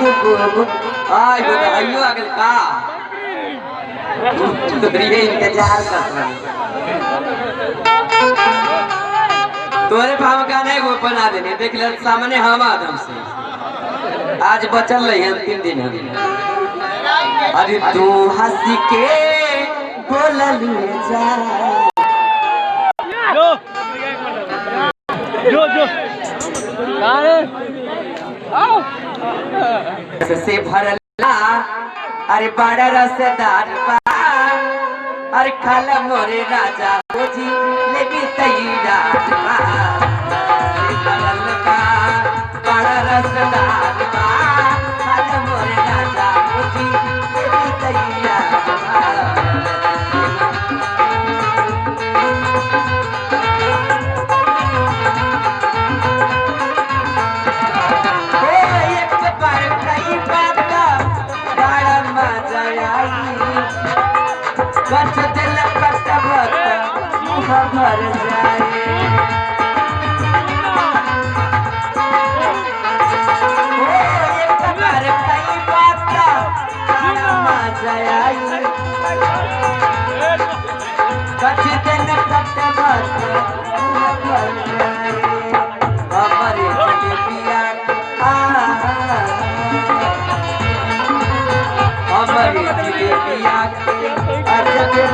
आई वो आइयो अगल का तो ये इंतजार कर रहा तोरे भाव का नहीं वो बना देने देख ले सामने हम आदम से आज बचल रही अंतिम दिन हम अरे तू हंस के बोल लिए जा जो आओ से भरला अरे बड़ा रसदार बा अरे खाला मोरे राजा हो जी ले भी तैयार बा से भरला बड़ा रसदार बा खाला मोरे राजा हो जी ले भी तैयार बा कट दिल कट भर जाए एक बार कई बात मजा आई कट दिल कट भर जाए हमारे पिया हमारे पिया के